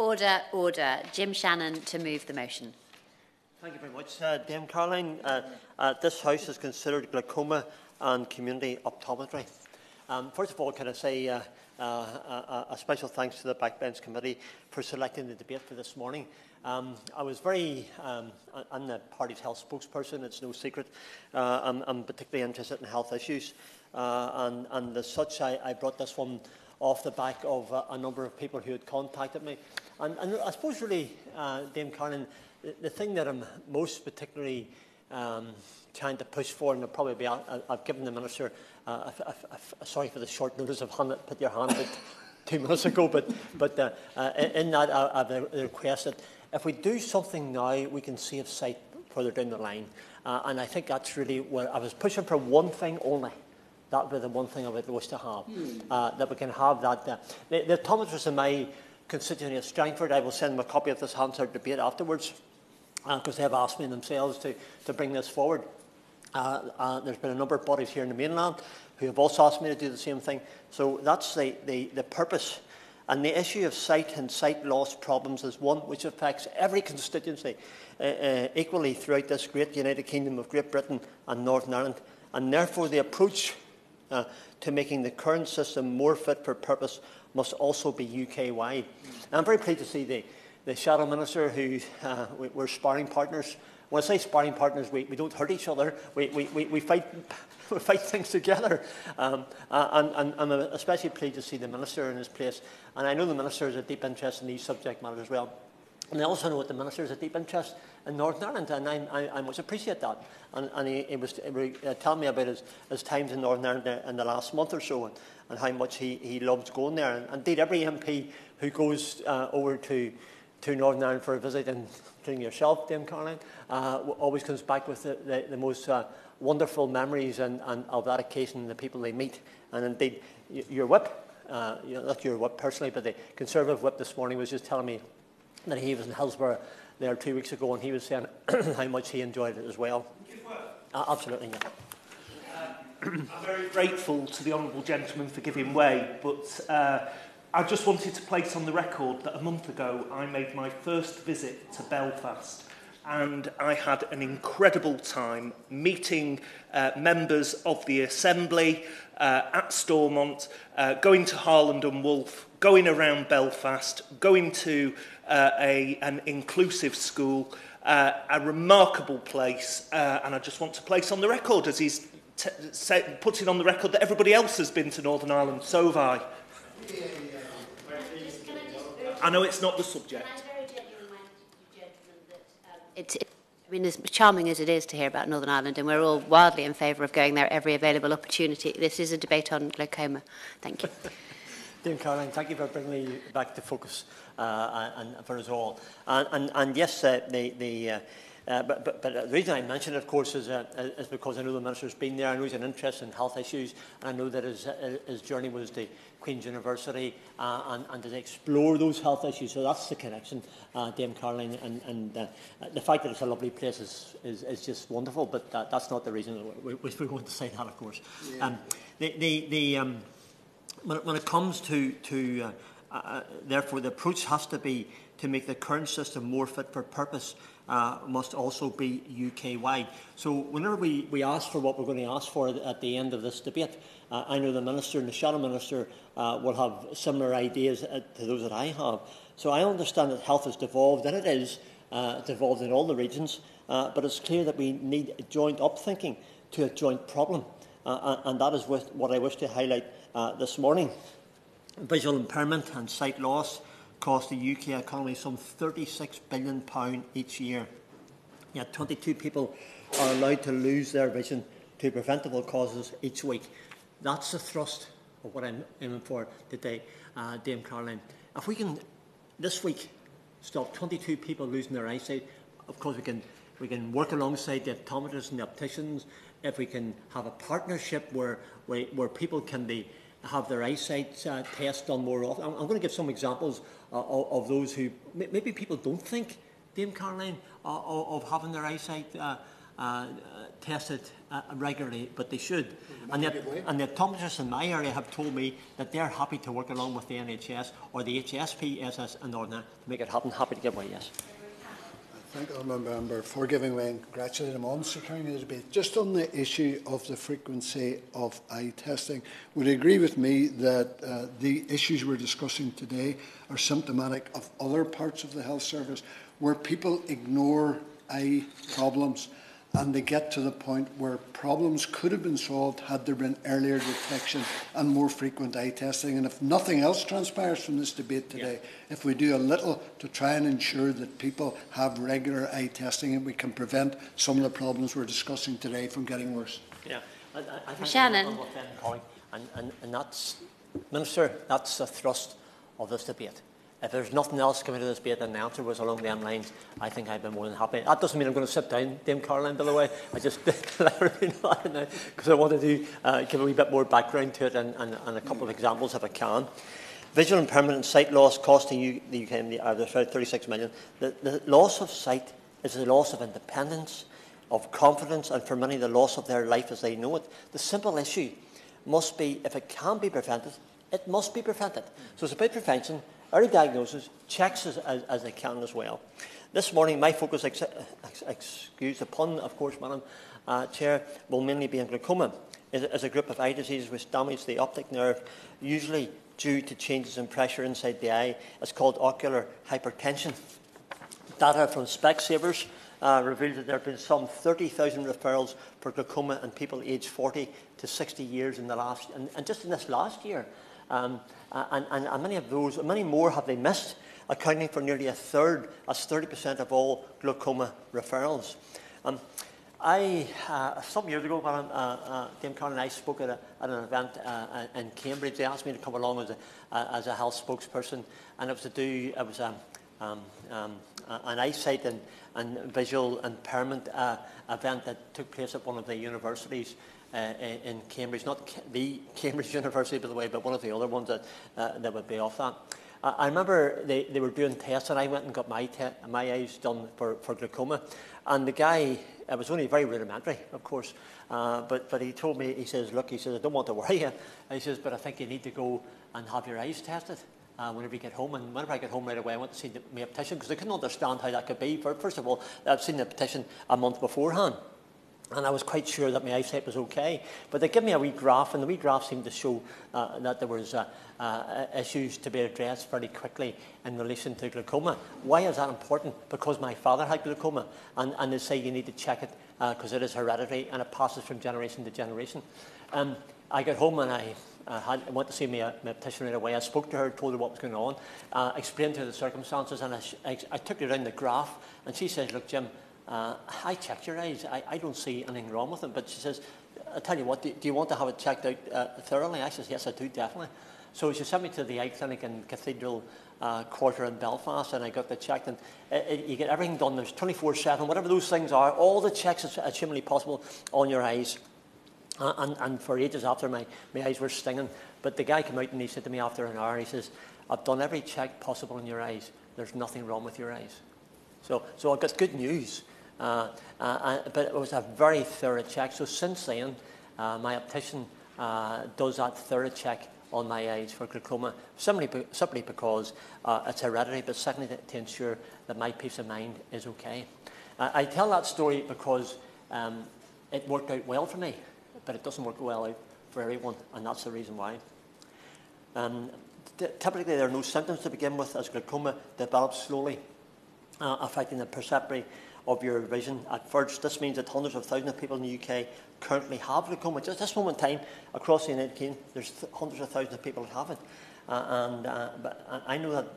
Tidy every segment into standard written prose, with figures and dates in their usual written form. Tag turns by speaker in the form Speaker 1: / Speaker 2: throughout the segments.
Speaker 1: Order, order. Jim Shannon to move the motion.
Speaker 2: Thank you very much, Dame Caroline. This House has considered glaucoma and community optometry. First of all, can I say a special thanks to the Backbench Committee for selecting the debate for this morning. I was I'm the party's health spokesperson, it's no secret. I'm particularly interested in health issues. And as such, I brought this one off the back of a number of people who had contacted me. And I suppose really, Dame Caroline, the thing that I'm most particularly trying to push for, and I've given the Minister, sorry for the short notice of put your hand out 2 minutes ago, but in that I've requested, if we do something now, we can save sight further down the line. And I think that's really where I was pushing for one thing only. That would be the one thing I would wish to have, that we can have that. The optometrists in my constituency of Strangford, I will send them a copy of this Hansard debate afterwards, because they have asked me themselves to bring this forward. There's been a number of bodies here in the mainland who have also asked me to do the same thing. So that's the purpose. And the issue of sight and sight loss problems is one which affects every constituency equally throughout this great United Kingdom of Great Britain and Northern Ireland. And therefore the approach to making the current system more fit for purpose must also be UK-wide. I'm very pleased to see the Shadow Minister, who we're sparring partners. When I say sparring partners, we don't hurt each other. We fight things together. And I'm especially pleased to see the Minister in his place. And I know the Minister has a deep interest in these subject matters as well. And I also know that the Minister has a deep interest in Northern Ireland, and I much appreciate that. And he was telling me about his times in Northern Ireland in the last month or so, and how much he loves going there. And indeed, every MP who goes over to Northern Ireland for a visit, including yourself, Dame Caroline, always comes back with the most wonderful memories and of that occasion and the people they meet. And indeed, your whip, not your whip personally, but the Conservative whip this morning was just telling me that he was in Hillsborough there 2 weeks ago, and he was saying how much he enjoyed it as well. Absolutely, yeah.
Speaker 3: I'm very grateful to the honourable gentleman for giving way, but I just wanted to place on the record that a month ago I made my first visit to Belfast, and I had an incredible time meeting members of the Assembly at Stormont, going to Harland and Wolff, going around Belfast, going to an inclusive school, a remarkable place, and I just want to place on the record, as he's putting on the record, that everybody else has been to Northern Ireland, so have I. I know it's not the subject.
Speaker 1: Can I very gently remind you, gentlemen, that I mean, as charming as it is to hear about Northern Ireland, and we're all wildly in favour of going there every available opportunity, this is a debate on glaucoma. Thank you.
Speaker 2: Dame Caroline, thank you for bringing me back to focus and for us all. And yes, but the reason I mention it, of course, is because I know the Minister's been there. I know he's an interest in health issues, and I know that his journey was to Queen's University and to explore those health issues. So that's the connection, Dame Caroline. And the fact that it's a lovely place is just wonderful. But that's not the reason we want to say that, of course. Yeah. When it comes to therefore, the approach has to be to make the current system more fit for purpose, must also be UK-wide. So whenever we ask for what we're going to ask for at the end of this debate, I know the Minister and the Shadow Minister will have similar ideas to those that I have. So I understand that health has devolved, and it is. It's evolved in all the regions, but it's clear that we need joint up-thinking to a joint problem. And that is what I wish to highlight this morning. Visual impairment and sight loss cost the UK economy some £36 billion each year. Yet 22 people are allowed to lose their vision to preventable causes each week. That's the thrust of what I'm aiming for today, Dame Caroline. If we can, this week, stop 22 people losing their eyesight, of course we can work alongside the optometrists and the opticians. If we can have a partnership where people can have their eyesight tests done more often. I'm going to give some examples of those who maybe people don't think, Dame Caroline, of having their eyesight tested regularly, but they should. And the optometrists in my area have told me that they're happy to work along with the NHS or the HSPSS in Northern Ireland to make it happen. Happy to give way, yes.
Speaker 4: I thank the member for giving way and congratulate him on securing the debate. Just on the issue of the frequency of eye testing, would you agree with me that the issues we're discussing today are symptomatic of other parts of the health service where people ignore eye problems and they get to the point where problems could have been solved had there been earlier detection and more frequent eye testing? And if nothing else transpires from this debate today, if we do a little to try and ensure that people have regular eye testing, and we can prevent some of the problems we're discussing today from getting worse.
Speaker 2: Yeah, I think
Speaker 1: Shannon.
Speaker 2: and that's, Minister, that's the thrust of this debate. If there's nothing else coming to this debate and the answer was along them lines, I think I'd be more than happy. That doesn't mean I'm going to sit down, Dame Caroline, by the way. I just because I wanted to give a wee bit more background to it and a couple of examples if I can. Visual impairment and sight loss costing the UK 36 million. The loss of sight is the loss of independence, of confidence, and for many the loss of their life as they know it. The simple issue must be, if it can be prevented, it must be prevented. So it's about prevention, early diagnosis, checks as they can as well. This morning, my focus, excuse the pun, of course, Madam Chair, will mainly be on glaucoma. It is a group of eye diseases which damage the optic nerve, usually due to changes in pressure inside the eye. It's called ocular hypertension. Data from Specsavers revealed that there have been some 30,000 referrals for glaucoma in people aged 40 to 60 years in the last, and just in this last year. And many of those, many more have they missed, accounting for nearly a third, that's 30% of all glaucoma referrals. Some years ago, Dame Caroline and I spoke at an event in Cambridge. They asked me to come along as a health spokesperson, and it was an eyesight and visual impairment event that took place at one of the universities in Cambridge, not the Cambridge University, by the way, but one of the other ones that would be off that. I remember they were doing tests, and I went and got my eyes done for glaucoma. And the guy, it was only very rudimentary, of course, but he told me, he says, look, he says, I don't want to worry you. He says, but I think you need to go and have your eyes tested whenever you get home. And whenever I get home right away, I went to see my optician, because I couldn't understand how that could be. First of all, I'd seen the optician a month beforehand, and I was quite sure that my eyesight was okay. But they gave me a wee graph, and the wee graph seemed to show that there was issues to be addressed very quickly in relation to glaucoma. Why is that important? Because my father had glaucoma, and they say you need to check it because it is hereditary and it passes from generation to generation. I got home and I went to see my optician right away. I spoke to her, told her what was going on, explained to her the circumstances, and I took her around the graph, and she says, look, Jim, I checked your eyes. I don't see anything wrong with them. But she says, I tell you what, do you want to have it checked out thoroughly? I says, yes, I do, definitely. So she sent me to the eye clinic in Cathedral Quarter in Belfast, and I got that checked. And you get everything done. There's 24/7, whatever those things are, all the checks as humanly possible on your eyes. And for ages after, my eyes were stinging. But the guy came out and he said to me after an hour, he says, I've done every check possible in your eyes. There's nothing wrong with your eyes. So I got good news. But it was a very thorough check. So since then, my optician does that thorough check on my eyes for glaucoma, simply because it's hereditary, but secondly to ensure that my peace of mind is okay. I tell that story because it worked out well for me, but it doesn't work well out for everyone, and that's the reason why. Typically, there are no symptoms to begin with, as glaucoma develops slowly, affecting the perceptory of your vision at first. This means that hundreds of thousands of people in the UK currently have glaucoma. Just this moment in time, across the United Kingdom, there's hundreds of thousands of people that have it. But I know that,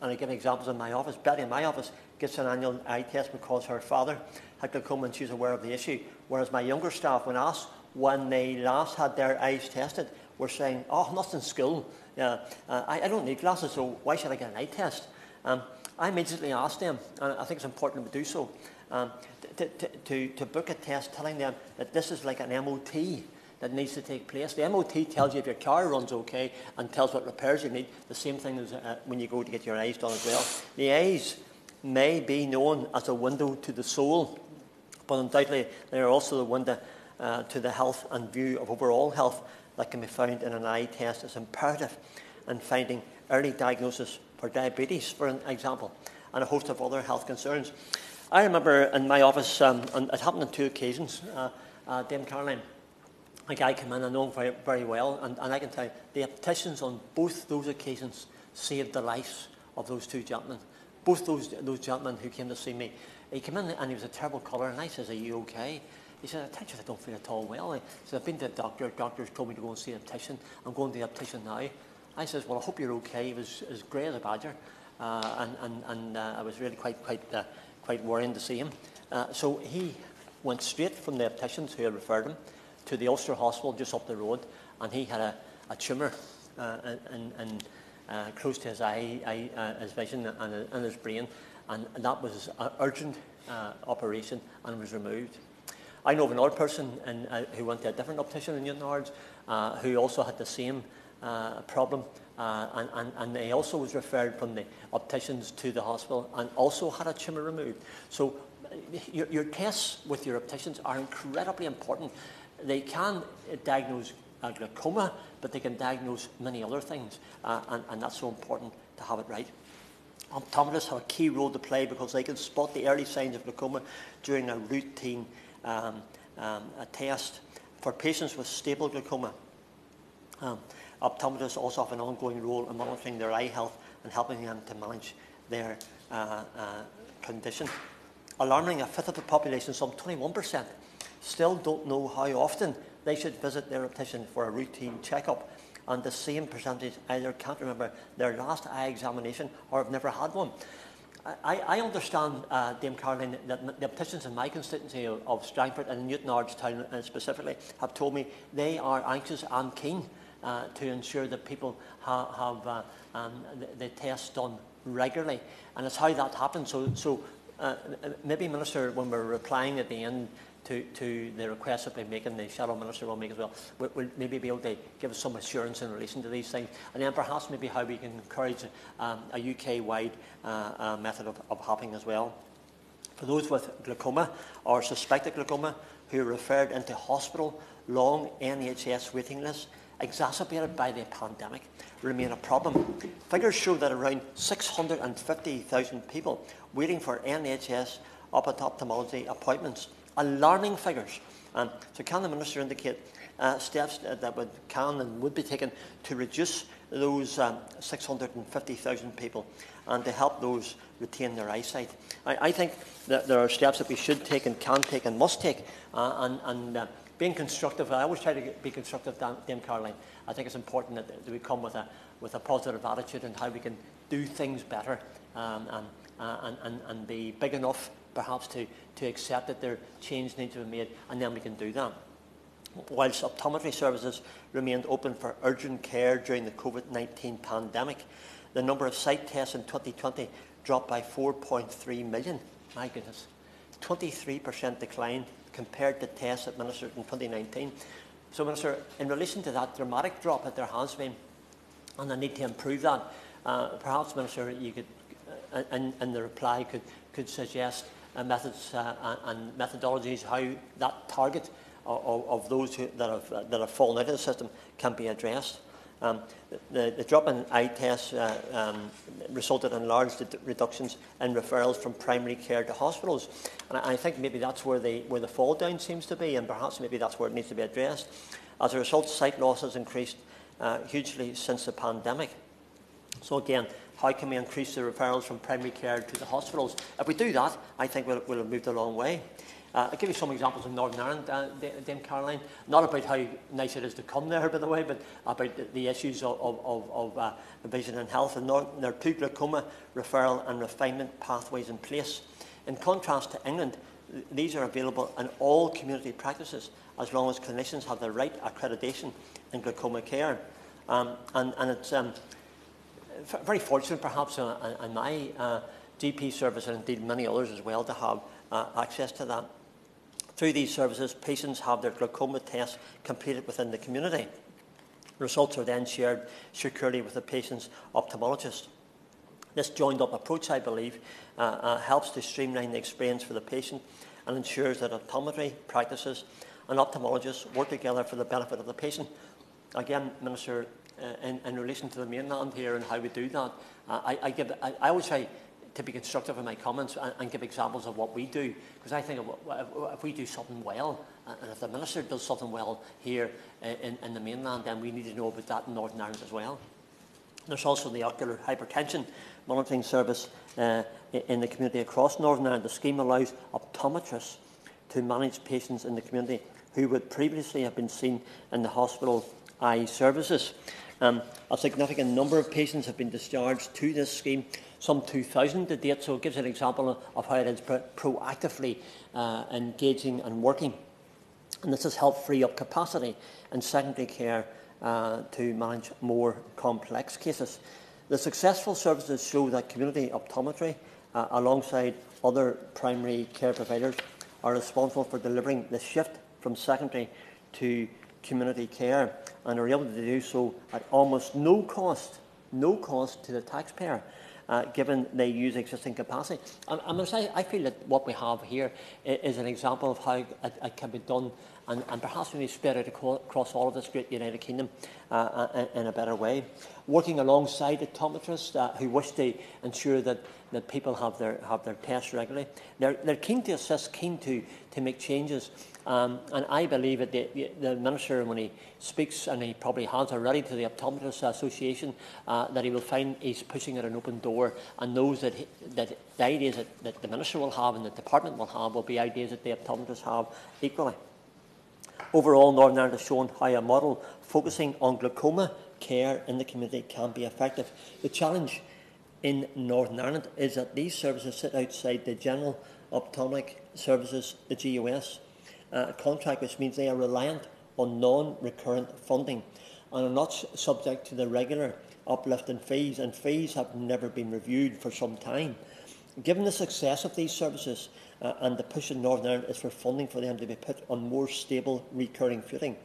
Speaker 2: and I give examples in my office. Betty in my office gets an annual eye test because her father had glaucoma and she's aware of the issue. Whereas my younger staff, when asked when they last had their eyes tested, were saying, oh, nothing in school. I don't need glasses, so why should I get an eye test? I immediately asked them, and I think it's important to do so, to book a test, telling them that this is like an MOT that needs to take place. The MOT tells you if your car runs okay and tells what repairs you need. The same thing as when you go to get your eyes done as well. The eyes may be known as a window to the soul. but undoubtedly they are also the window to the health and view of overall health that can be found in an eye test is imperative in finding early diagnosis for diabetes, for an example, and a host of other health concerns. I remember in my office, and it happened on 2 occasions, Dame Caroline, a guy came in, I know him very, very well, and I can tell you, the opticians on both those occasions saved the lives of those 2 gentlemen. Both those gentlemen who came to see me, he came in and he was a terrible colour, and I says, "Are you okay?" He said, "I don't feel at all well." He said, "I've been to the doctor, doctor's told me to go and see an optician. I'm going to the optician now." I says, "Well, I hope you're okay." He was as grey as a badger, and I was really quite worrying to see him. So he went straight from the opticians who had referred him to the Ulster Hospital just up the road, and he had a tumour close to his eye, his vision and his brain, and that was an urgent operation and was removed. I know of another person who went to a different optician in Newton Ards who also had the same problem, and he also was referred from the opticians to the hospital and also had a tumour removed. So your tests with your opticians are incredibly important. They can diagnose glaucoma, but they can diagnose many other things, and that's so important to have it right. Optometrists have a key role to play because they can spot the early signs of glaucoma during a routine a test. For patients with stable glaucoma, optometrists also have an ongoing role in monitoring their eye health and helping them to manage their condition. Alarming, a fifth of the population, some 21%, still don't know how often they should visit their optician for a routine checkup, and the same percentage either can't remember their last eye examination or have never had one. I understand, Dame Caroline, that the opticians in my constituency of Strangford and Newton Ards town specifically have told me they are anxious and keen to ensure that people have the tests done regularly, and it's how that happens. So maybe, Minister, when we're replying at the end to the request that we're making, the Shadow Minister will make as well, we'll maybe be able to give us some assurance in relation to these things, and then perhaps maybe how we can encourage a UK-wide method of happening as well. For those with glaucoma or suspected glaucoma who are referred into hospital, long NHS waiting lists, exacerbated by the pandemic, remain a problem. Figures show that around 650,000 people waiting for NHS ophthalmology appointments. Alarming figures. So can the Minister indicate steps that can and would be taken to reduce those 650,000 people and to help those retain their eyesight? I think that there are steps that we should take and can take and must take, and being constructive. I always try to be constructive, Dame Caroline. I think it's important that we come with a positive attitude and how we can do things better, and be big enough perhaps to accept that their change needs to be made, and then we can do that. Whilst optometry services remained open for urgent care during the COVID-19 pandemic, the number of sight tests in 2020 dropped by 4.3 million. My goodness, 23% decline compared to tests administered in 2019. So, Minister, in relation to that dramatic drop that there has been, and the need to improve that, perhaps, Minister, you could, in the reply, could suggest methods and methodologies how that target of those that have fallen out of the system can be addressed. The drop in eye tests resulted in large reductions in referrals from primary care to hospitals, and I think maybe that's where the fall down seems to be, and perhaps maybe that's where it needs to be addressed. As a result, sight loss has increased hugely since the pandemic. So again, how can we increase the referrals from primary care to the hospitals? If we do that, I think we'll have moved a long way. I'll give you some examples in Northern Ireland, Dame Caroline. Not about how nice it is to come there, by the way, but about the issues of vision and health. And there are 2 glaucoma referral and refinement pathways in place. In contrast to England, these are available in all community practices as long as clinicians have the right accreditation in glaucoma care. And it's very fortunate, perhaps, in my GP service, and indeed many others as well, to have access to that. Through these services, patients have their glaucoma tests completed within the community. Results are then shared securely with the patient's ophthalmologist. This joined-up approach, I believe, helps to streamline the experience for the patient and ensures that optometry practices and ophthalmologists work together for the benefit of the patient. Again, Minister, in relation to the mainland here and how we do that, I always try to be constructive in my comments and give examples of what we do, because I think if we do something well, and if the Minister does something well here in the mainland, then we need to know about that in Northern Ireland as well. There's also the ocular hypertension monitoring service in the community across Northern Ireland. The scheme allows optometrists to manage patients in the community who would previously have been seen in the hospital eye services. A significant number of patients have been discharged to this scheme, some 2,000 to date, so it gives an example of how it is proactively engaging and working. And this has helped free up capacity in secondary care to manage more complex cases. The successful services show that community optometry, alongside other primary care providers, are responsible for delivering the shift from secondary to community care, and are able to do so at almost no cost to the taxpayer, given they use existing capacity. I feel that what we have here is an example of how it can be done, and perhaps we need to spread it across all of this great United Kingdom in a better way. Working alongside optometrists who wish to ensure that people have their tests regularly. They're keen to assist, keen to make changes. And I believe that the Minister, when he speaks, and he probably has already to the Optometrists Association, that he will find he's pushing at an open door, and knows that the ideas that the Minister will have and the Department will have will be ideas that the optometrists have equally. Overall, Northern Ireland has shown how a model focusing on glaucoma care in the community can be effective. The challenge in Northern Ireland is that these services sit outside the General Ophthalmic Services, the GOS, contract, which means they are reliant on non-recurrent funding and are not subject to the regular uplift in fees, and fees have never been reviewed for some time. Given the success of these services and the push in Northern Ireland is for funding for them to be put on more stable recurring footing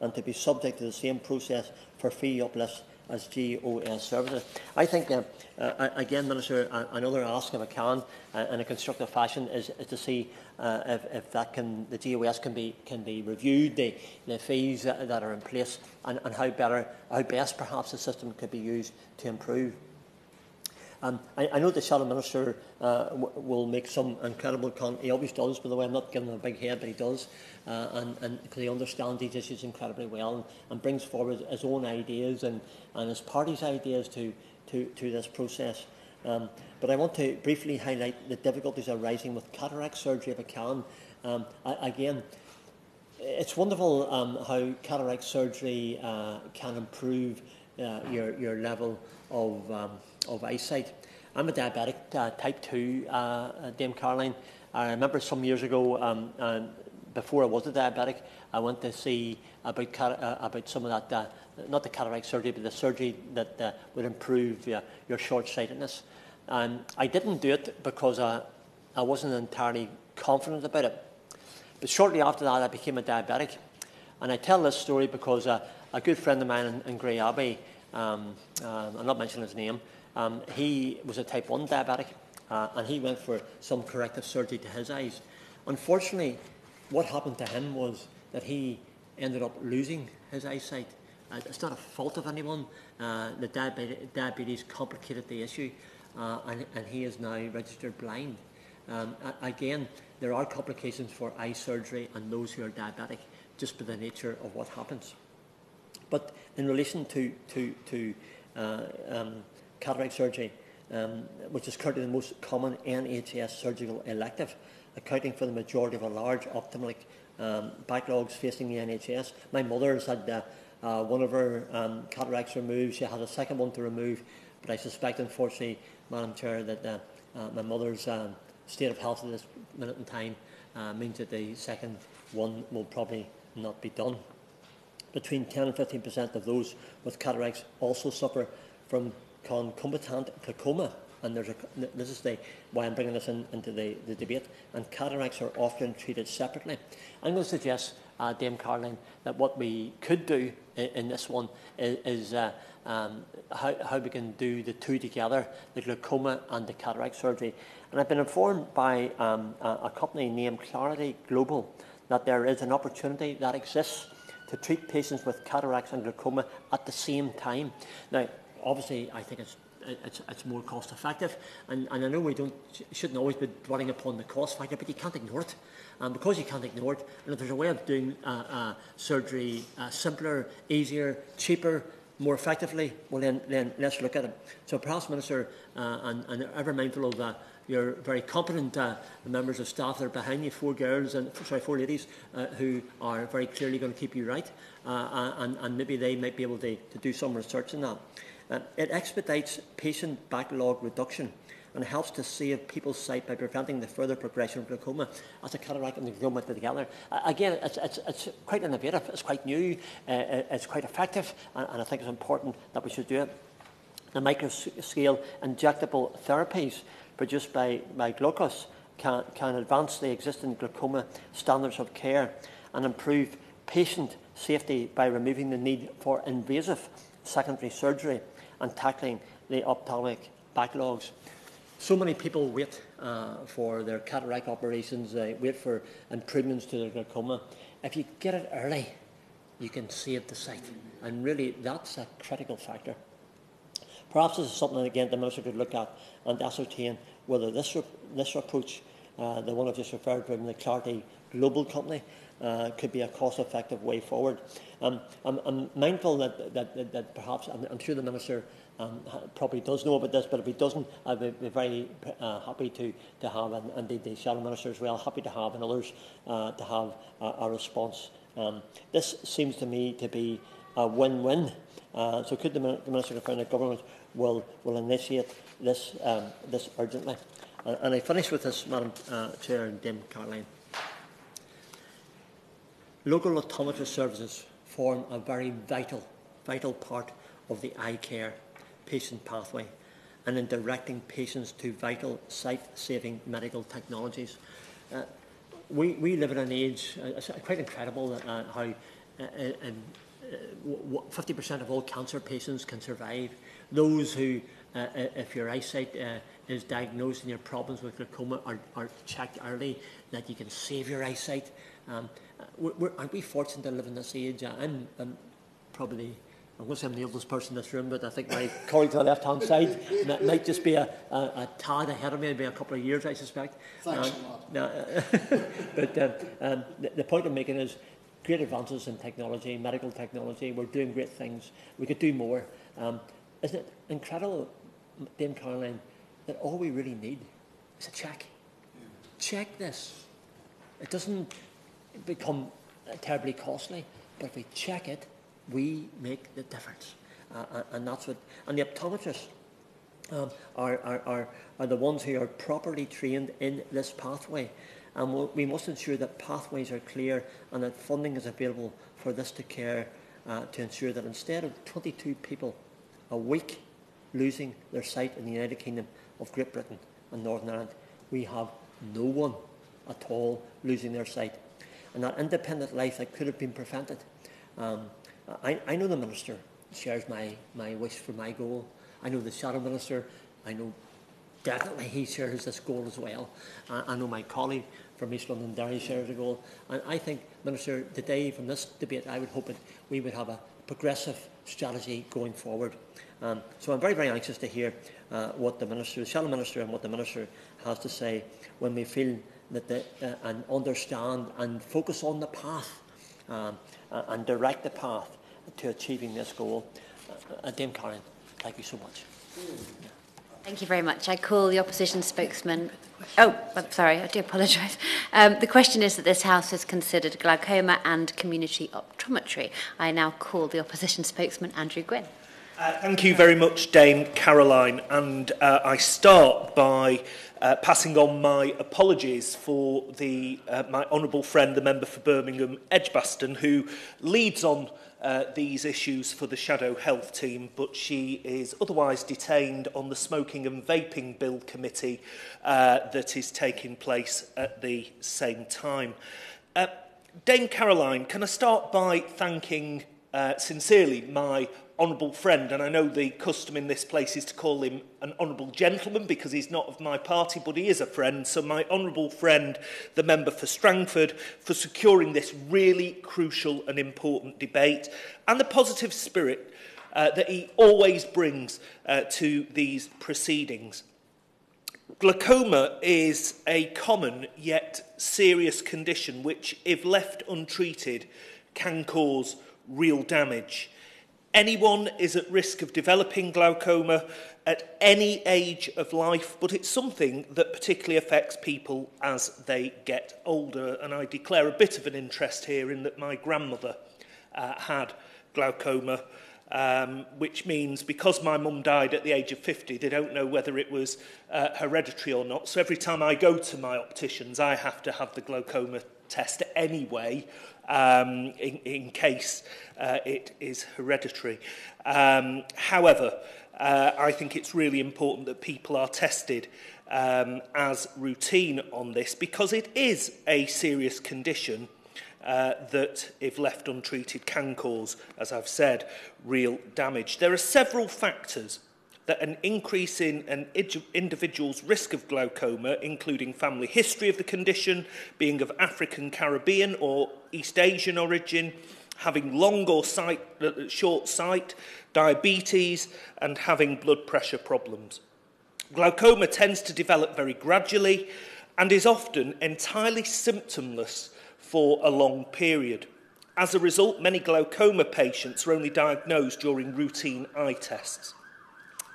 Speaker 2: and to be subject to the same process for fee uplifts as GOS services. I think, again, Minister, another ask, if I can, in a constructive fashion, is to see if the GOS can be reviewed, the fees that are in place, and how best perhaps the system could be used to improve. I know the Shadow Minister will make some incredible he always does, by the way. I'm not giving him a big head, but he does, and because he understands these issues incredibly well, and brings forward his own ideas and his party's ideas to this process. But I want to briefly highlight the difficulties arising with cataract surgery, if I can. Again, it's wonderful how cataract surgery can improve your level of eyesight. I'm a diabetic, type 2, Dame Caroline. I remember some years ago, before I was a diabetic, I went to see about some of that, not the cataract surgery, but the surgery that would improve your short-sightedness. I didn't do it because I wasn't entirely confident about it. But shortly after that, I became a diabetic. And I tell this story because a good friend of mine in Grey Abbey, I'm not mentioning his name, he was a type 1 diabetic, and he went for some corrective surgery to his eyes. Unfortunately, what happened to him was that he ended up losing his eyesight. It's not a fault of anyone. The diabetes complicated the issue, and he is now registered blind. Again, there are complications for eye surgery and those who are diabetic, just by the nature of what happens. But in relation to cataract surgery, which is currently the most common NHS surgical elective, accounting for the majority of a large ophthalmic backlogs facing the NHS. My mother has had one of her cataracts removed. She has a second one to remove, but I suspect, unfortunately, Madam Chair, that my mother's state of health at this minute in time means that the second one will probably not be done. Between 10 and 15% of those with cataracts also suffer from concomitant glaucoma, and this is why I'm bringing this into the debate, and cataracts are often treated separately. I'm going to suggest, Dame Caroline, that what we could do in this one is how we can do the two together, the glaucoma and the cataract surgery. And I've been informed by a company named Clarity Global that there is an opportunity that exists to treat patients with cataracts and glaucoma at the same time. Now, obviously, I think it's more cost effective, and I know we shouldn't always be dwelling upon the cost factor, but you can't ignore it. And because you can't ignore it, and if there's a way of doing surgery simpler, easier, cheaper, more effectively, well then let's look at it. So perhaps, Minister, and ever mindful of your very competent members of staff that are behind you, four ladies who are very clearly going to keep you right, and maybe they might be able to do some research in that. It expedites patient backlog reduction and helps to save people's sight by preventing the further progression of glaucoma as a cataract and glaucoma together. Again, it's quite innovative, it's quite new, it's quite effective, and I think it's important that we should do it. The microscale injectable therapies produced by Glaucos can advance the existing glaucoma standards of care and improve patient safety by removing the need for invasive secondary surgery and tackling the ophthalmic backlogs. So many people wait for their cataract operations, they wait for improvements to their glaucoma. If you get it early, you can save the sight, and really that's a critical factor. Perhaps this is something, again, the Minister could look at and ascertain whether this approach, the one I've just referred to, the Clarity Global Company, could be a cost-effective way forward. I'm mindful that perhaps, I'm sure the Minister probably does know about this, but if he doesn't, I'd be very happy to have, and indeed the Shadow Minister as well, happy to have, and others to have a response. This seems to me to be a win-win. So could the Minister confirm that government will initiate this urgently? And I finish with this, Madam Chair and Dame Caroline. Local optometry services form a very vital part of the eye care patient pathway and in directing patients to vital sight-saving medical technologies. We live in an age, it's quite incredible how 50% of all cancer patients can survive. Those who, if your eyesight is diagnosed and your problems with glaucoma are checked early, that you can save your eyesight. Aren't we fortunate to live in this age? I'm probably, I'm going to say I'm the oldest person in this room, but I think my colleagues on the left-hand side might just be a tad ahead of me, maybe a couple of years, I suspect.
Speaker 4: Thanks a lot.
Speaker 2: But the point I'm making is great advances in technology, medical technology. We're doing great things. We could do more. Isn't it incredible, Dame Caroline, that all we really need is a check? Yeah. Check this. It doesn't become terribly costly, but if we check it, we make the difference. And that's what. And the optometrists are the ones who are properly trained in this pathway. And we must ensure that pathways are clear and that funding is available for this to care, to ensure that instead of 22 people a week losing their sight in the United Kingdom of Great Britain and Northern Ireland, we have no one at all losing their sight. And that independent life that could have been prevented. I know the Minister shares my wish for my goal. I know the Shadow Minister, I know definitely he shares this goal as well. I know my colleague from East London Derry shares the goal. And I think, Minister, today from this debate, I would hope that we would have a progressive strategy going forward. So I'm very, very anxious to hear what the Minister, the Shadow Minister, and what the Minister has to say when we feel that and understand and focus on the path and direct the path to achieving this goal. Dame Caroline, thank you so much.
Speaker 1: Thank you very much. I call the opposition spokesman. Oh, I'm sorry, I do apologise. The question is that this House has considered glaucoma and community optometry. I now call the opposition spokesman, Andrew Gwynn.
Speaker 3: Thank you very much, Dame Caroline. And I start by passing on my apologies for my honourable friend, the member for Birmingham Edgbaston, who leads on these issues for the Shadow Health team, but she is otherwise detained on the Smoking and Vaping Bill Committee that is taking place at the same time. Dame Caroline, can I start by thanking sincerely my honourable friend, and I know the custom in this place is to call him an honourable gentleman because he's not of my party, but he is a friend, so my honourable friend, the member for Strangford, for securing this really crucial and important debate, and the positive spirit that he always brings to these proceedings. Glaucoma is a common yet serious condition which, if left untreated, can cause real damage. Anyone is at risk of developing glaucoma at any age of life, but it's something that particularly affects people as they get older. And I declare a bit of an interest here in that my grandmother had glaucoma, which means because my mum died at the age of 50, they don't know whether it was hereditary or not. So every time I go to my opticians, I have to have the glaucoma test anyway, in case it is hereditary. However, I think it's really important that people are tested as routine on this, because it is a serious condition that, if left untreated, can cause, as I've said, real damage. There are several factors that an increase in an individual's risk of glaucoma, including family history of the condition, being of African, Caribbean or East Asian origin, having long or short sight, diabetes, and having blood pressure problems. Glaucoma tends to develop very gradually and is often entirely symptomless for a long period. As a result, many glaucoma patients are only diagnosed during routine eye tests.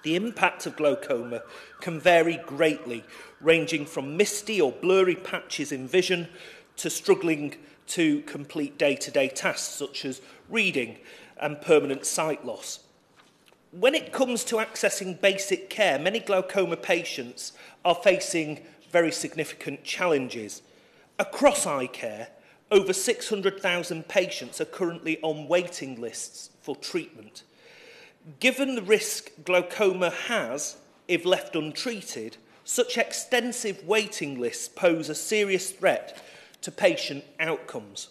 Speaker 3: The impact of glaucoma can vary greatly, ranging from misty or blurry patches in vision to struggling to complete day-to-day tasks such as reading and permanent sight loss. When it comes to accessing basic care, many glaucoma patients are facing very significant challenges. Across eye care, over 600,000 patients are currently on waiting lists for treatment. Given the risk glaucoma has, if left untreated, such extensive waiting lists pose a serious threat to patient outcomes.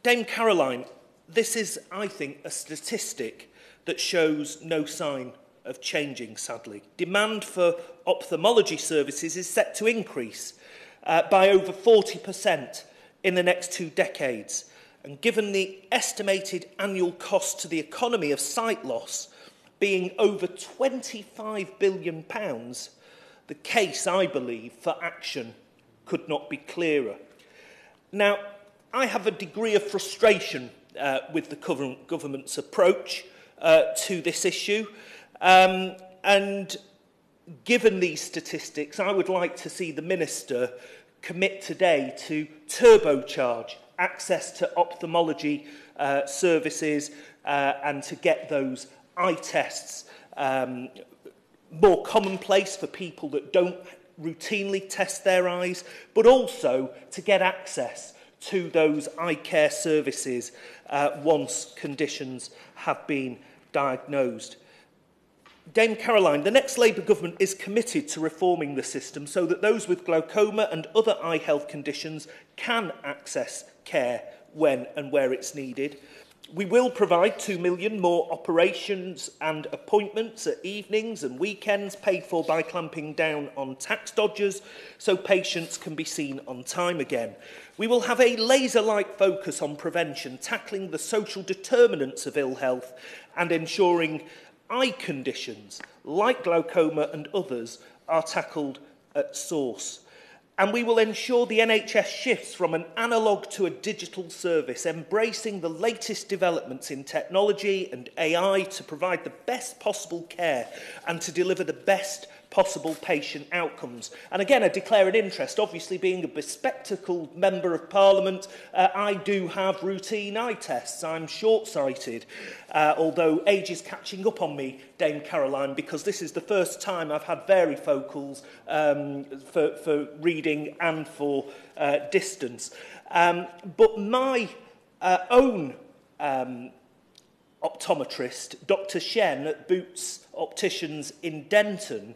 Speaker 3: Dame Caroline, this is, I think, a statistic that shows no sign of changing, sadly. Demand for ophthalmology services is set to increase by over 40% in the next 2 decades. And given the estimated annual cost to the economy of sight loss being over £25 billion, the case, I believe, for action could not be clearer. Now, I have a degree of frustration with the current government's approach to this issue. And given these statistics, I would like to see the Minister commit today to turbocharge access to ophthalmology services and to get those eye tests more commonplace for people that don't routinely test their eyes, but also to get access to those eye care services once conditions have been diagnosed. Dame Caroline, the next Labour government is committed to reforming the system so that those with glaucoma and other eye health conditions can access care when and where it's needed. We will provide 2 million more operations and appointments at evenings and weekends paid for by clamping down on tax dodgers so patients can be seen on time again. We will have a laser-like focus on prevention, tackling the social determinants of ill health and ensuring eye conditions like glaucoma and others are tackled at source. And we will ensure the NHS shifts from an analogue to a digital service, embracing the latest developments in technology and AI to provide the best possible care and to deliver the best possible patient outcomes. And again, I declare an interest. Obviously, being a bespectacled Member of Parliament, I do have routine eye tests. I'm short-sighted, although age is catching up on me, Dame Caroline, because this is the first time I've had varifocals for reading and for distance. But my own optometrist, Dr. Shen at Boots Opticians in Denton,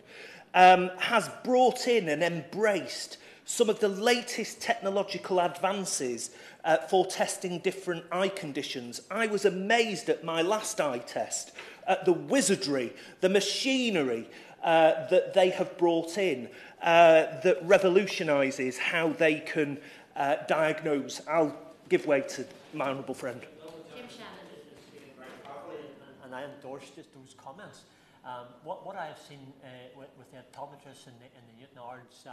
Speaker 3: has brought in and embraced some of the latest technological advances for testing different eye conditions. I was amazed at my last eye test at the wizardry, the machinery that they have brought in that revolutionises how they can diagnose. I'll give way to my honourable friend.
Speaker 2: And I endorse just those comments. What I have seen with the optometrists in the Newton Ards,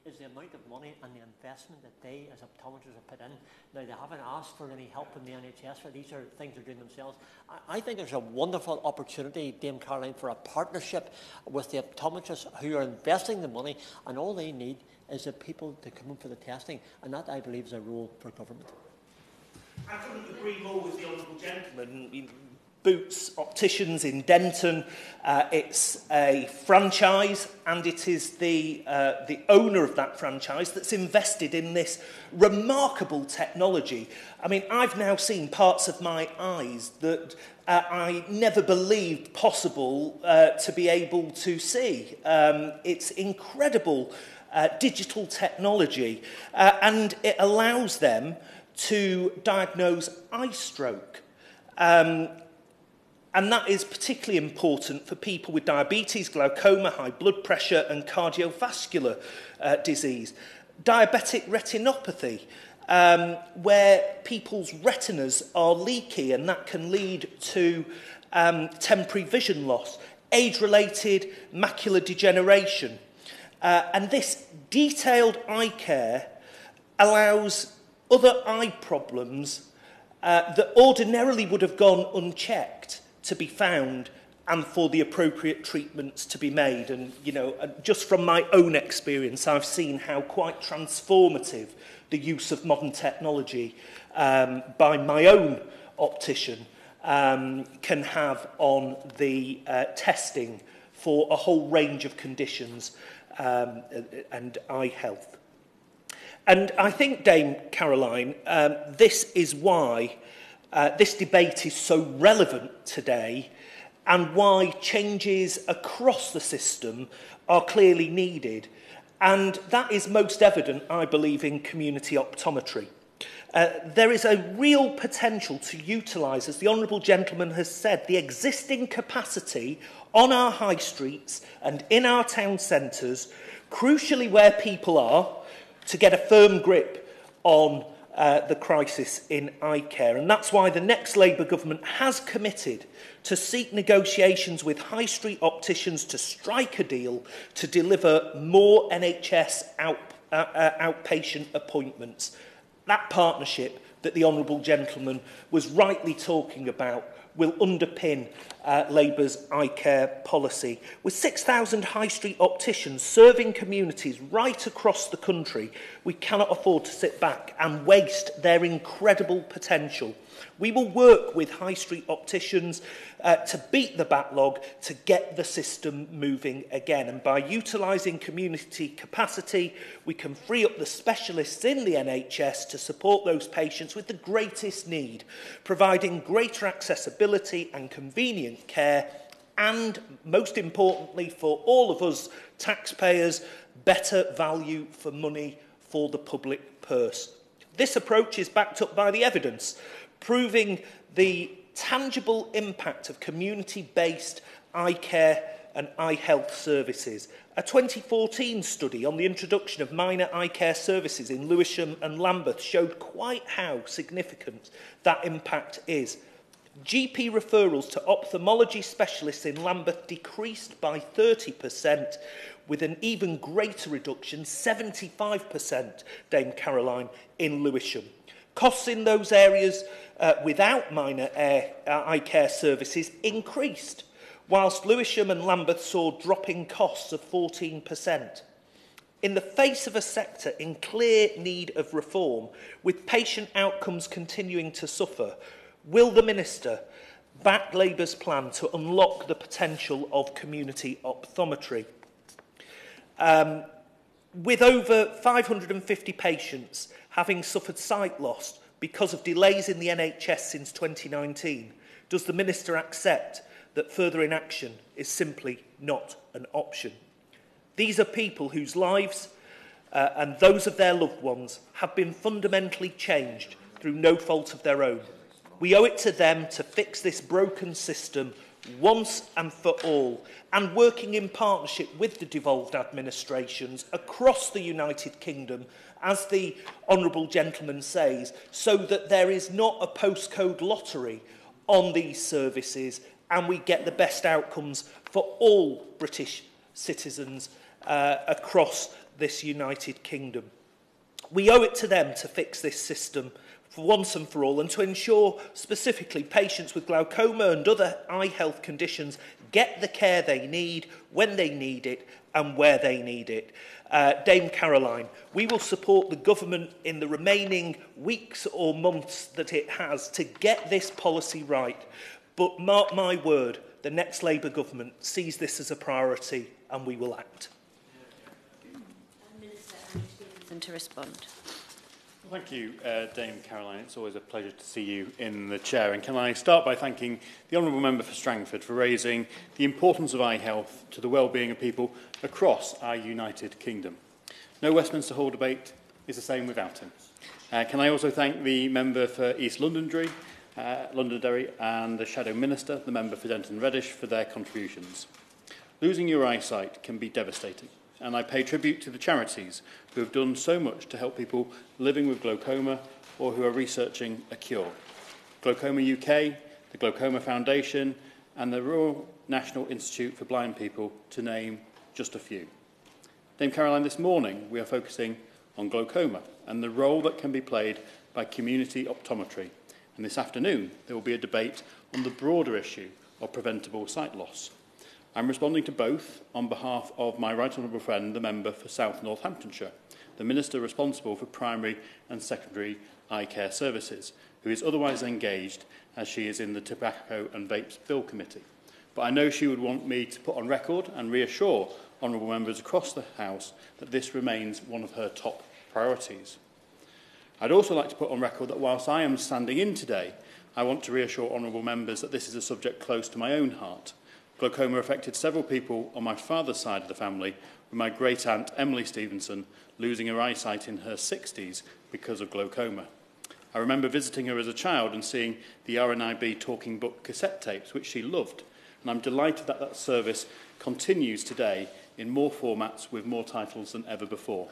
Speaker 2: is the amount of money and the investment that they, as optometrists, have put in. Now, they haven't asked for any help from the NHS, for these are things they're doing themselves. I think there's a wonderful opportunity, Dame Caroline, for a partnership with the optometrists who are investing the money, and all they need is the people to come in for the testing, and that, I believe, is a role for government.
Speaker 3: I couldn't agree more with the honourable gentleman. Boots Opticians in Denton, it's a franchise, and it is the owner of that franchise that's invested in this remarkable technology. I mean, I've now seen parts of my eyes that I never believed possible to be able to see. It's incredible digital technology, and it allows them to diagnose eye stroke. And that is particularly important for people with diabetes, glaucoma, high blood pressure and cardiovascular disease. Diabetic retinopathy, where people's retinas are leaky, and that can lead to temporary vision loss. Age-related macular degeneration. And this detailed eye care allows other eye problems that ordinarily would have gone unchecked to be found and for the appropriate treatments to be made. And, you know, just from my own experience, I've seen how quite transformative the use of modern technology by my own optician can have on the testing for a whole range of conditions and eye health. And I think, Dame Caroline, this is why this debate is so relevant today, and why changes across the system are clearly needed. And that is most evident, I believe, in community optometry. There is a real potential to utilise, as the Honourable Gentleman has said, the existing capacity on our high streets and in our town centres, crucially where people are, to get a firm grip on the crisis in eye care. And that's why the next Labour government has committed to seek negotiations with high street opticians to strike a deal to deliver more NHS outpatient appointments. That partnership that the Honourable Gentleman was rightly talking about will underpin Labour's eye care policy. With 6,000 high street opticians serving communities right across the country, we cannot afford to sit back and waste their incredible potential. We will work with high street opticians to beat the backlog, to get the system moving again. And by utilising community capacity, we can free up the specialists in the NHS to support those patients with the greatest need, providing greater accessibility and convenient care, and most importantly for all of us taxpayers, better value for money for the public purse. This approach is backed up by the evidence, proving the tangible impact of community-based eye care and eye health services. A 2014 study on the introduction of minor eye care services in Lewisham and Lambeth showed quite how significant that impact is. GP referrals to ophthalmology specialists in Lambeth decreased by 30%, with an even greater reduction, 75%, Dame Caroline, in Lewisham. Costs in those areas without minor eye care services increased, whilst Lewisham and Lambeth saw dropping costs of 14%. In the face of a sector in clear need of reform, with patient outcomes continuing to suffer, will the Minister back Labour's plan to unlock the potential of community optometry? With over 550 patients having suffered sight loss because of delays in the NHS since 2019, does the Minister accept that further inaction is simply not an option? These are people whose lives and those of their loved ones have been fundamentally changed through no fault of their own. We owe it to them to fix this broken system once and for all, and working in partnership with the devolved administrations across the United Kingdom, as the Honourable Gentleman says, so that there is not a postcode lottery on these services and we get the best outcomes for all British citizens across this United Kingdom. We owe it to them to fix this system for once and for all, and to ensure specifically patients with glaucoma and other eye health conditions get the care they need, when they need it and where they need it. Dame Caroline, we will support the government in the remaining weeks or months that it has to get this policy right. But mark my word, the next Labour government sees this as a priority and we will act.
Speaker 1: Minister Stevenson to respond.
Speaker 5: Thank you, Dame Caroline. It's always a pleasure to see you in the chair. And can I start by thanking the Honourable Member for Strangford for raising the importance of eye health to the well-being of people across our United Kingdom. No Westminster Hall Debate is the same without him. Can I also thank the member for East Londonderry, and the Shadow Minister, the member for Denton Reddish, for their contributions. Losing your eyesight can be devastating, and I pay tribute to the charities who have done so much to help people living with glaucoma or who are researching a cure. Glaucoma UK, the Glaucoma Foundation and the Royal National Institute for Blind People, to name just a few. Dame Caroline, this morning we are focusing on glaucoma and the role that can be played by community optometry. And this afternoon there will be a debate on the broader issue of preventable sight loss. I'm responding to both on behalf of my right honourable friend, the member for South Northamptonshire, the Minister responsible for primary and secondary eye care services, who is otherwise engaged as she is in the Tobacco and Vapes Bill Committee. But I know she would want me to put on record and reassure honourable members across the House that this remains one of her top priorities. I'd also like to put on record that whilst I am standing in today, I want to reassure honourable members that this is a subject close to my own heart. Glaucoma affected several people on my father's side of the family, with my great-aunt Emily Stevenson losing her eyesight in her 60s because of glaucoma. I remember visiting her as a child and seeing the RNIB talking book cassette tapes, which she loved, and I'm delighted that that service continues today in more formats with more titles than ever before.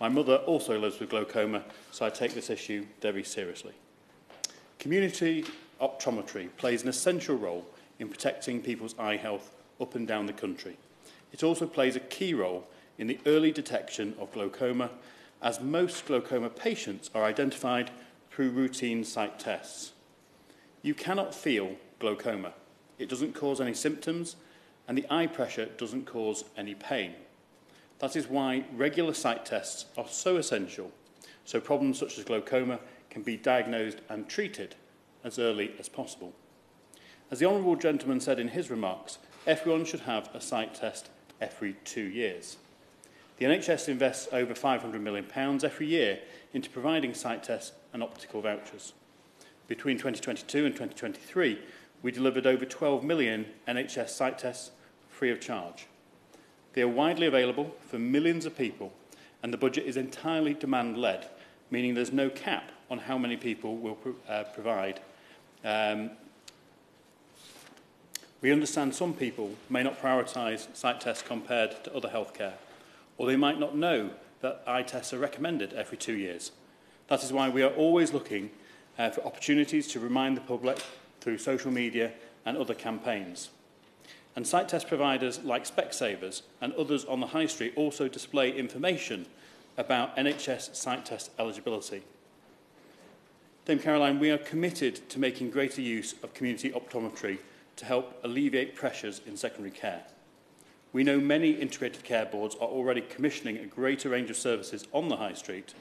Speaker 5: My mother also lives with glaucoma, so I take this issue very seriously. Community optometry plays an essential role in protecting people's eye health up and down the country. It also plays a key role in the early detection of glaucoma, as most glaucoma patients are identified through routine sight tests. You cannot feel glaucoma. It doesn't cause any symptoms, and the eye pressure doesn't cause any pain. That is why regular sight tests are so essential, so problems such as glaucoma can be diagnosed and treated as early as possible. As the Honourable Gentleman said in his remarks, everyone should have a sight test every 2 years. The NHS invests over £500 million every year into providing sight tests and optical vouchers. Between 2022 and 2023, we delivered over 12 million NHS sight tests free of charge. They are widely available for millions of people, and the budget is entirely demand-led, meaning there's no cap on how many people will provide. We understand some people may not prioritise sight tests compared to other healthcare, or they might not know that eye tests are recommended every 2 years. That is why we are always looking for opportunities to remind the public through social media and other campaigns. And sight test providers like Specsavers and others on the high street also display information about NHS sight test eligibility. Dame Caroline, we are committed to making greater use of community optometry to help alleviate pressures in secondary care. We know many integrated care boards are already commissioning a greater range of services on the high street,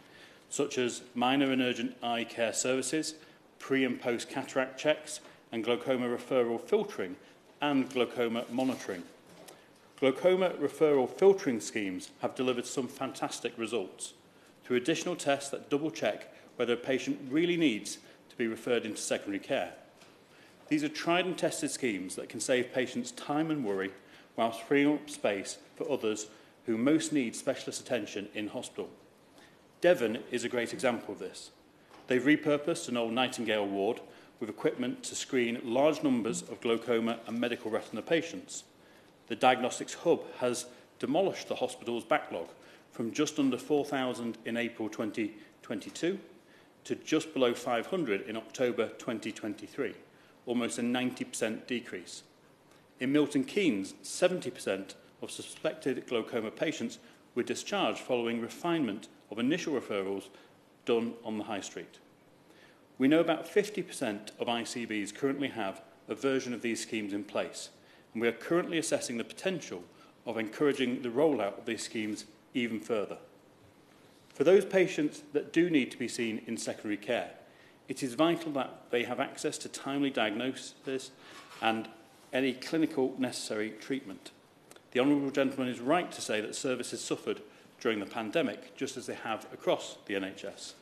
Speaker 5: such as minor and urgent eye care services, pre- and post-cataract checks, and glaucoma referral filtering and glaucoma monitoring. Glaucoma referral filtering schemes have delivered some fantastic results through additional tests that double-check whether a patient really needs to be referred into secondary care. These are tried and tested schemes that can save patients time and worry whilst freeing up space for others who most need specialist attention in hospital. Devon is a great example of this. They've repurposed an old Nightingale ward with equipment to screen large numbers of glaucoma and medical retina patients. The diagnostics hub has demolished the hospital's backlog from just under 4,000 in April 2022 to just below 500 in October 2023, almost a 90% decrease. In Milton Keynes, 70% of suspected glaucoma patients were discharged following refinement of initial referrals done on the high street. We know about 50% of ICBs currently have a version of these schemes in place, and we are currently assessing the potential of encouraging the rollout of these schemes even further. For those patients that do need to be seen in secondary care, it is vital that they have access to timely diagnosis and any clinical necessary treatment. The Honourable Gentleman is right to say that services suffered during the pandemic, just as they have across the NHS.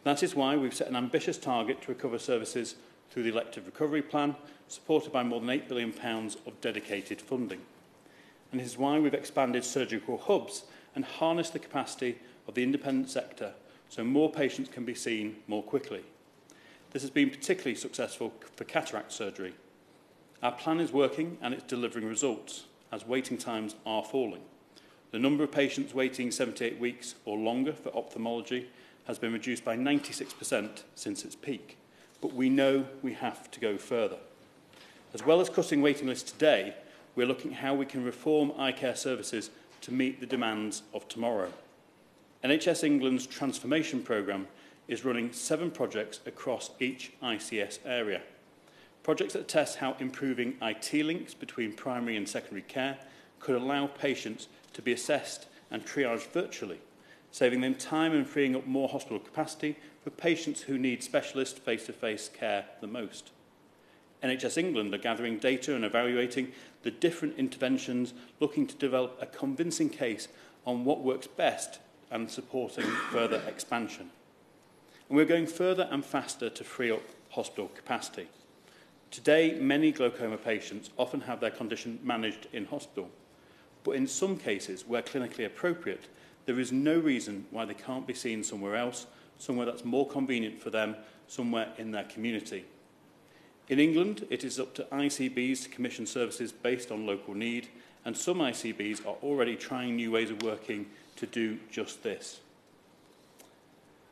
Speaker 5: That is why we've set an ambitious target to recover services through the Elective Recovery Plan, supported by more than £8 billion of dedicated funding. And it is why we've expanded surgical hubs and harnessed the capacity of the independent sector so more patients can be seen more quickly. This has been particularly successful for cataract surgery. Our plan is working and it's delivering results, as waiting times are falling. The number of patients waiting 78 weeks or longer for ophthalmology has been reduced by 96% since its peak, but we know we have to go further. As well as cutting waiting lists today, we're looking at how we can reform eye care services to meet the demands of tomorrow. NHS England's transformation programme is running 7 projects across each ICS area. Projects that test how improving IT links between primary and secondary care could allow patients to be assessed and triaged virtually, saving them time and freeing up more hospital capacity for patients who need specialist face-to-face care the most. NHS England are gathering data and evaluating the different interventions, looking to develop a convincing case on what works best and supporting further expansion. And we're going further and faster to free up hospital capacity. Today, many glaucoma patients often have their condition managed in hospital, but in some cases, where clinically appropriate, there is no reason why they can't be seen somewhere else, somewhere that's more convenient for them, somewhere in their community. In England, it is up to ICBs to commission services based on local need, and some ICBs are already trying new ways of working to do just this.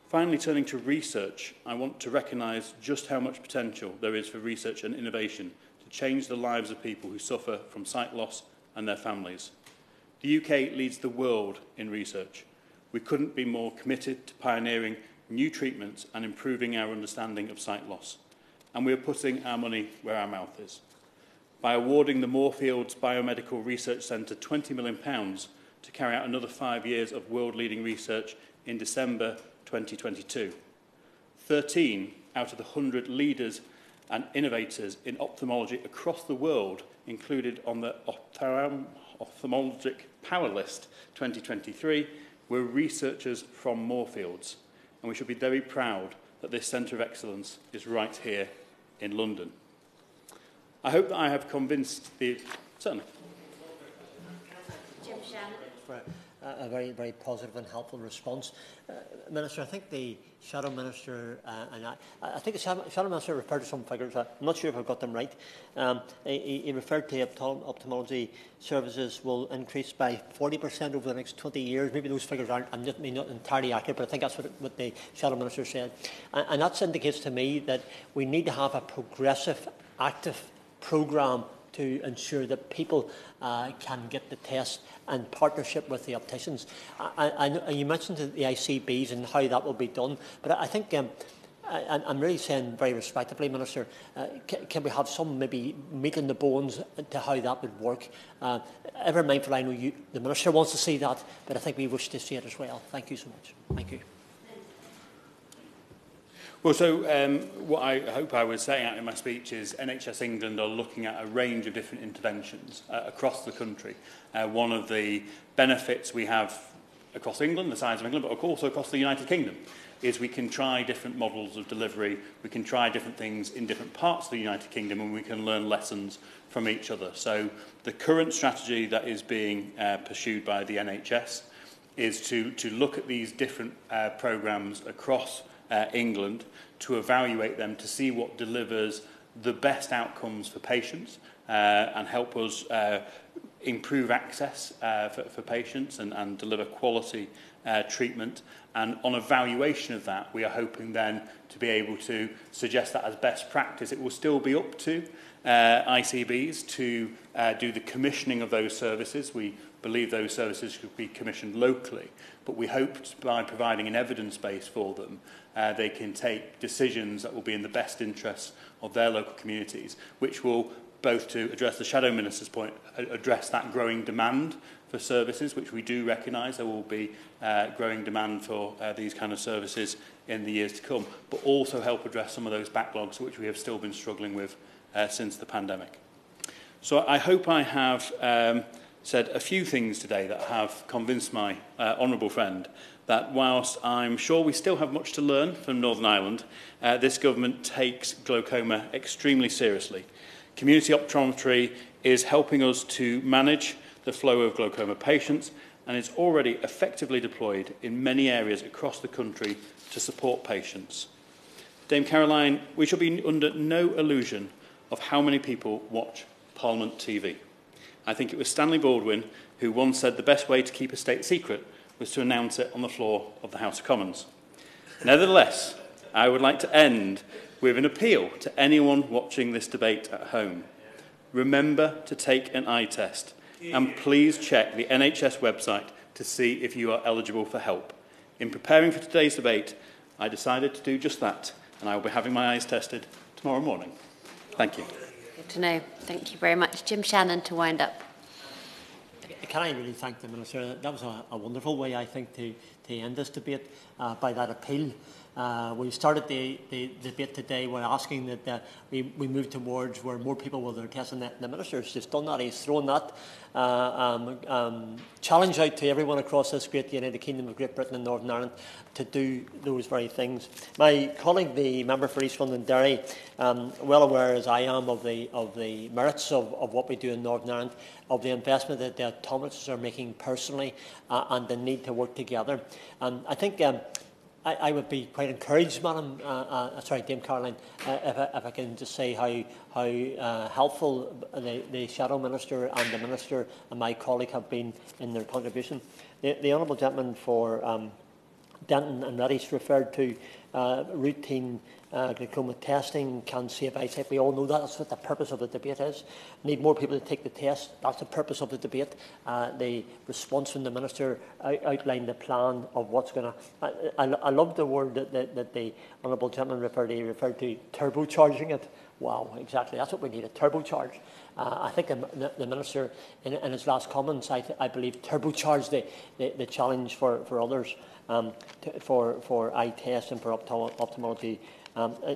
Speaker 5: Finally, turning to research, I want to recognise just how much potential there is for research and innovation to change the lives of people who suffer from sight loss and their families. The UK leads the world in research. We couldn't be more committed to pioneering new treatments and improving our understanding of sight loss. And we are putting our money where our mouth is. By awarding the Moorfields Biomedical Research Centre £20 million to carry out another 5 years of world-leading research in December 2022. 13 out of the 100 leaders and innovators in ophthalmology across the world included on the Ophthalmologic Power List 2023 were researchers from Moorfields, and we should be very proud that this Centre of Excellence is right here in London. I hope that I have convinced the... Certainly.
Speaker 1: Jim Shannon.
Speaker 2: For a very, very positive and helpful response. Minister, I think the Shadow Minister I think the Shadow Minister referred to some figures. I'm not sure if I've got them right. He referred to ophthalmology services will increase by 40% over the next 20 years. Maybe those figures aren't not entirely accurate, but I think that's what the Shadow Minister said. And that indicates to me that we need to have a progressive, active programme to ensure that people can get the test in partnership with the opticians. You mentioned the ICBs and how that will be done, but I think I'm really saying very respectfully, Minister, can we have some maybe meat in the bones to how that would work? Ever mindful, I know the Minister wants to see that, but I think we wish to see it as well. Thank you so much. Thank you.
Speaker 5: Well, so what I hope I was saying out in my speech is NHS England are looking at a range of different interventions across the country. One of the benefits we have across England, the size of England, but also across the United Kingdom, is we can try different models of delivery, we can try different things in different parts of the United Kingdom, and we can learn lessons from each other. So the current strategy that is being pursued by the NHS is to look at these different programmes across England, to evaluate them, to see what delivers the best outcomes for patients and help us improve access for patients and deliver quality treatment. And on evaluation of that, we are hoping then to be able to suggest that as best practice. It will still be up to ICBs to do the commissioning of those services. We believe those services should be commissioned locally, but we hope by providing an evidence base for them, they can take decisions that will be in the best interests of their local communities, which will, both to address the Shadow Minister's point, address that growing demand for services, which we do recognise there will be growing demand for these kind of services in the years to come, but also help address some of those backlogs which we have still been struggling with since the pandemic. So I hope I have said a few things today that have convinced my honourable friend that whilst I'm sure we still have much to learn from Northern Ireland, this government takes glaucoma extremely seriously. Community optometry is helping us to manage the flow of glaucoma patients, and is already effectively deployed in many areas across the country to support patients. Dame Caroline, we shall be under no illusion of how many people watch Parliament TV. I think it was Stanley Baldwin who once said the best way to keep a state secret was to announce it on the floor of the House of Commons. Nevertheless, I would like to end with an appeal to anyone watching this debate at home. Remember to take an eye test, and please check the NHS website to see if you are eligible for help. In preparing for today's debate, I decided to do just that, and I will be having my eyes tested tomorrow morning. Thank you.
Speaker 1: Good to know. Thank you very much. Jim Shannon to wind up.
Speaker 2: Can I really thank the Minister? That was a wonderful way, I think, to end this debate by that appeal. We started the debate today by asking that we move towards where more people will their tests, and the Minister has just done that. He's thrown that challenge out to everyone across this great United Kingdom of Great Britain and Northern Ireland to do those very things. My colleague, the member for East London Derry, well aware as I am of the merits of what we do in Northern Ireland, of the investment that the optometrists are making personally, and the need to work together. I think I would be quite encouraged, Dame Caroline, if I can just say how helpful the Shadow Minister and the Minister and my colleague have been in their contribution. The Honourable Gentleman for Denton and Reddish referred to routine glaucoma testing can save eyesight. We all know that. That's what the purpose of the debate is. Need more people to take the test. That's the purpose of the debate. The response from the Minister outlined the plan of what's going to... I love the word that the Honourable Gentleman referred to. He referred to turbocharging it. Wow, exactly. That's what we need, a turbocharge. I think the Minister, in his last comments, I believe, turbocharged the challenge for others, for eye tests and for ophthalmology.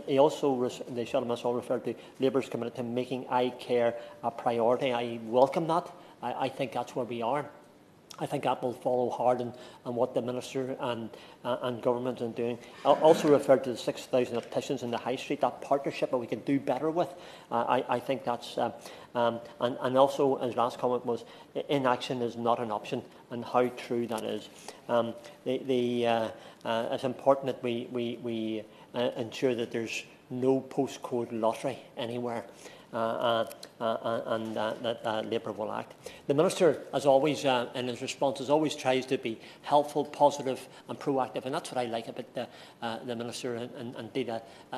Speaker 2: He also, the Shadow Minister referred to Labour's committed to making eye care a priority. I welcome that. I think that's where we are. I think that will follow hard on what the Minister and Government are doing. I also referred to the 6,000 opticians in the High Street, that partnership that we can do better with. I think that's... and also, his last comment was, inaction is not an option, and how true that is. It's important that we ensure that there's no postcode lottery anywhere. And that Labour will act. The Minister, as always, in his responses, always tries to be helpful, positive and proactive, and that's what I like about the Minister, and indeed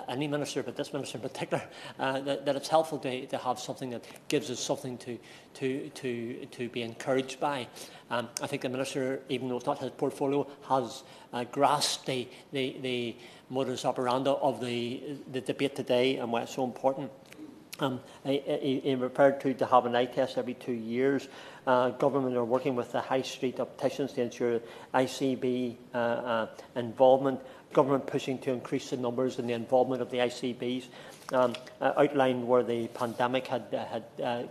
Speaker 2: any Minister, but this Minister in particular, that it's helpful to have something that gives us something to be encouraged by. I think the Minister, even though it's not his portfolio, has grasped the modus operandi of the debate today and why it's so important. He referred to have an eye test every 2 years. Government are working with the High Street opticians to ensure ICB involvement. Government pushing to increase the numbers and the involvement of the ICBs. Outlined where the pandemic had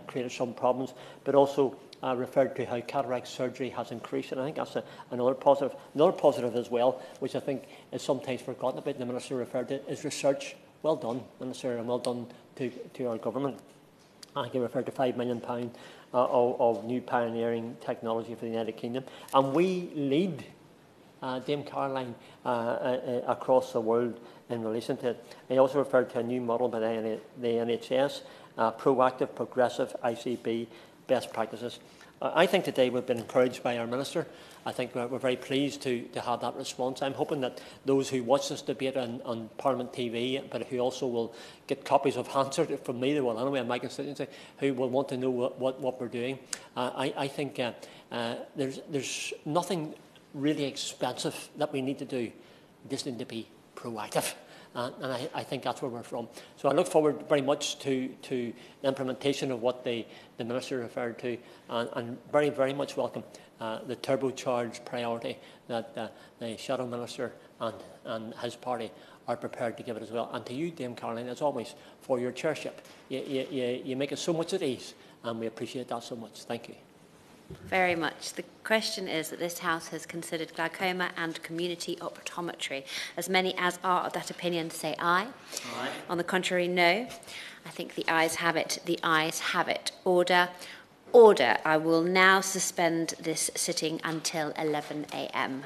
Speaker 2: created some problems, but also referred to how cataract surgery has increased, and I think that's another positive. Another positive as well, which I think is sometimes forgotten about, the Minister referred to, is research. Well done, Minister, and well done to our government. I think he referred to £5 million of new pioneering technology for the United Kingdom, and we lead, Dame Caroline, across the world in relation to it. He also referred to a new model by the NHS, proactive, progressive ICB best practices. I think today we've been encouraged by our Minister. I think we're very pleased to have that response. I'm hoping that those who watch this debate on Parliament TV, but who also will get copies of answers from me, well, anyway, in my constituency, who will want to know what we're doing. I think there's nothing really expensive that we need to do. We just need to be proactive. And I think that's where we're from. So I look forward very much to the implementation of what the Minister referred to, and very, very much welcome the turbocharged priority that the Shadow Minister and his party are prepared to give it as well. And to you, Dame Caroline, as always, for your chairship. You make us so much at ease, and we appreciate that so much. Thank you.
Speaker 1: Very much. The question is that this House has considered glaucoma and community optometry. As many as are of that opinion say aye. Aye. On the contrary, no. I think the ayes have it. The ayes have it. Order. Order. I will now suspend this sitting until 11 a.m.